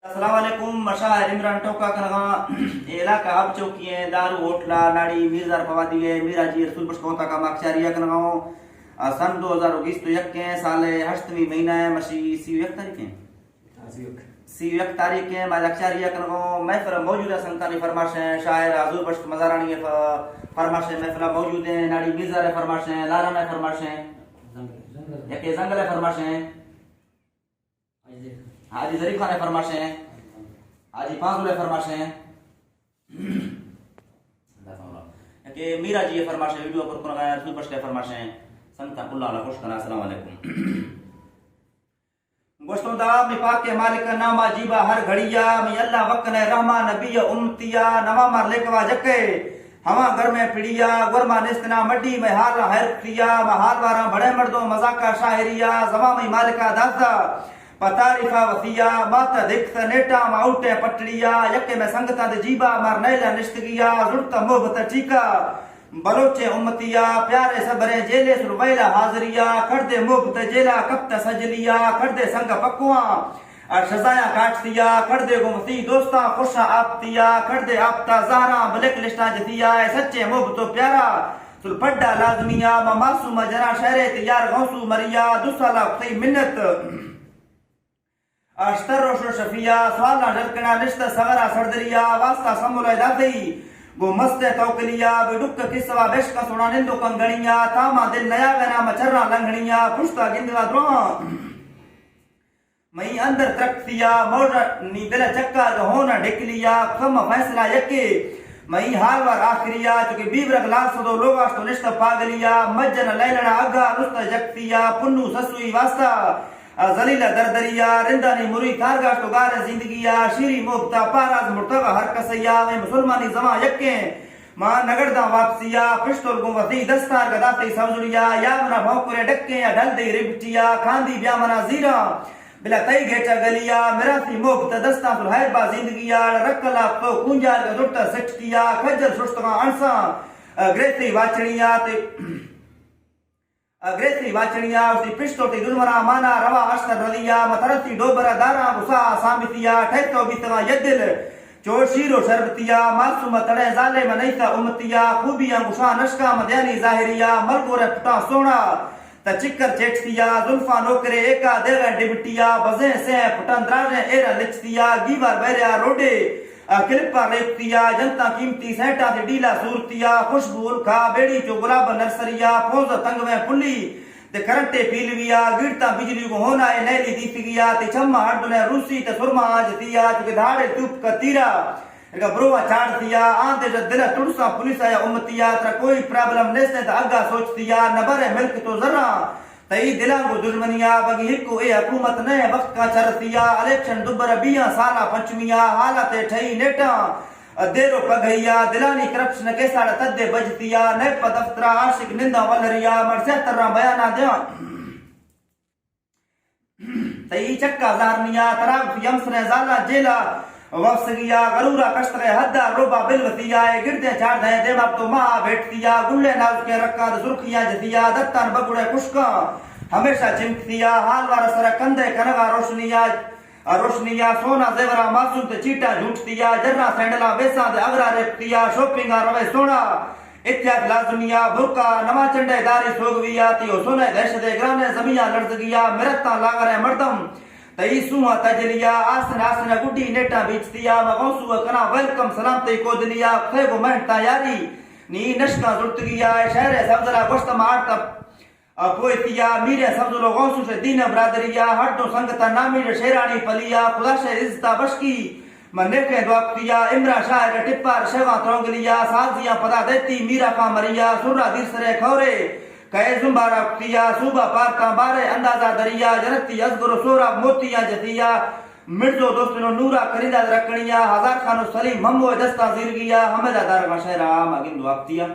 अस्सलाम वालेकुम मशाहर इमरान टोका कनगा इलाका अब चौकी दारू होटला नाड़ी मीरजार पवादी मीरा जी रसूल पशकोता का माक्षारिया कनगाओ सन 2020 तो यक के साले 8वीं महीना है मशी सी यक तारीख है माक्षारिया कनगाओ महफिल मौजूद है संतानी फरमाश है शायर हजूर बख्श मजारानी फरमाश है महफिल मौजूद है नाड़ी मीरजार फरमाश है लारा में फरमाश है यके जंगल फरमाश है हाजी जरीफ खान फरमाश हैं, हाजी पांचुले फरमाश हैं कि मीरा जी फरमाश है वीडियो पर लगाया रसूल बख्श के फरमाश हैं संता कुल्ला अला खुश कना अस्सलाम वालेकुम गोश्तों दा मिपाक के मालिक का नाम अजीबा हर घड़िया मी अल्लाह वक्न रहमा नबी उम्मतिया नवा मार लेकवा जके हवा घर में पिड़िया गुरमा निस्तना मड्डी में हाल हर प्रिया महाल वारा बड़े मर्दों मजाका शायरिया जमा में मालिका दादा पतारिफा वसिया माता देखता नेटा माउटे पटड़िया यके में संगता दे जीबा मार नैला निश्तगिया जुड़ता मोहब्बत ठीका बलोचे उम्मतिया प्यारे सबरे जेले सुरवैला हाजरिया खड़दे मोहब्बत जेला कप्ता सजलिया खड़दे संग पकुआ और सजाया काट दिया खड़दे गुमती दोस्ता खुशा आपतिया खड़दे आपता ज़ारा ब्लैक लिस्टा जतिया सच्चे मोहब्बत प्यारा सुर पड्डा लाजमिया मासूम जरा शहरे तैयार गौसू मरिया दुसाला खई मिन्नत अश्तर रोशो शफिया स्वाला जरकना निश्ता सगरा सरदरिया वास्ता समुले दादी गो मस्ते तौकलिया बिडुक किसवा बेशका सुना निंदो कंगणिया तामा दिन नया गना मचर्रा लंघणिया पुष्ता गिंदवा द्रो मई अंदर तख्तिया मोड़ नी दिल चक्का होना ढिकलिया खम फैसला यके मई हाल वार आखिरिया चुके बीबरक लाल सदो लोगास तो निश्ता पागलिया मज्जन लैलना अगा रुस्ता जक्तिया पुन्नू ससुई वास्ता जलीला दरदरिया रिंदानी मुरी थारगाश तो गारे जिंदगिया शीरी मोबता पाराज मुर्तगा हर कसैया में मुसलमानी जमा यक्के मां नगरदा वापसिया पिस्तौल गुमती दस्तार गदाती समजुड़िया यामना भौकुरे डक्के या ढल दे रिबटिया खांदी ब्यामना जीरा बिला तई गेटा गलिया मिराती मोबता दस्ता सुल हैरबा जिंदगिया रकला तो कुंजार का दुट्टा सेटकिया खजल सुस्तमा अनसा ग्रेसी वाचड़िया ते अग्रेसी वाचड़िया उसी पिस्तौल ते दुर्मरा माना रवा अश्तर रदिया मतरती डोबरा दारा गुसा सामितिया ठैतो बितवा यदिल चोशीरो शरबतिया मासूम तड़े जाले मनैता उम्मतिया खूबिया गुसा नशका मदयानी जाहिरिया मलगोरे पुटा सोना त चिक्कर चेटतिया जुल्फा नौकरे एका देगा डिबटिया बजे से पुटंद्राजे एरा लिचतिया गीवार बैरिया रोडे क्लिपा रेपतिया जनता कीमती सेटा से डीला सूरतिया खुशबू उल्खा बेड़ी चो गुलाब नर्सरिया फौज तंग में पुली ते करंटे पीलविया गिरता बिजली को होना है नैली दीपगिया ते छम्मा हड़ने रूसी ते सुरमा जतिया चुके धाड़े टूप का तीरा का ब्रोवा चाड़ दिया आंधे जब दिल टुड़सा पुलिस आया उम्मतिया तर कोई प्रॉब्लम नेसने ता अग्गा सोचतिया नबरे मिल्क तो जरा तई दिला को दुश्मनिया बगी हिको ए हुकूमत ने वक्त का चरतिया इलेक्शन दुबर बिया साला पंचमिया हालत ठई नेटा देरो पगैया दिलानी करप्शन के साड़ा तद्दे बजतिया ने पदफ्तरा आशिक निंदा वलरिया मरसे तरह बयाना दे तई चक्का जारनिया तराब यमसने जाला जेला वफसगिया गरूरा कश्तरे हद्दा रोबा बिलवतिया गिरदे चार दे देवा तो मा बैठतिया गुल्ले नाल के रक्का सुर्खिया जतिया दत्तन बगुड़े कुशका हमेशा चिमकतिया हाल वार सर कंधे कनगा रोशनिया सोना जेवरा मासूम ते चीटा झूठतिया जर्रा सैंडला वेसा दे अगरा रेपतिया शॉपिंग रवे सोना इत्याद लाजमिया बुरका नवा चंडे दारी सोगविया तियो सोने देश दे ग्राने जमिया लड़जगिया मिरता लागरे मर्दम तई सुहा तजलिया आसन आसन गुड्डी नेटा बीचतिया मगौसु कना वेलकम सलाम ते को दिलिया खेगो महता यारी नी नशका जुर्तगिया शहर सब्जला गोश्त मारता पोइतिया मीरे सब्जलो गौसु से दीन बरादरिया हटो संगता नामी शेरानी पलिया खुदा से इज्जता बशकी मनेके द्वाक्तिया इमरा शायर टिप्पार शेवा त्रोंगलिया साजिया पदा देती मीरा का मरिया सुरा दिसरे खौरे कहे जुम्बारा किया सुबह पारता बारे अंदाजा दरिया जनती अजगरो सोरा मोतिया जतिया मिर्जो दोस्तनो नूरा खरीदा रखनिया हजार खानो सलीम मम्मो दस्ता जिरगिया हमेदा दार मशहरा मागिंदो आक्तिया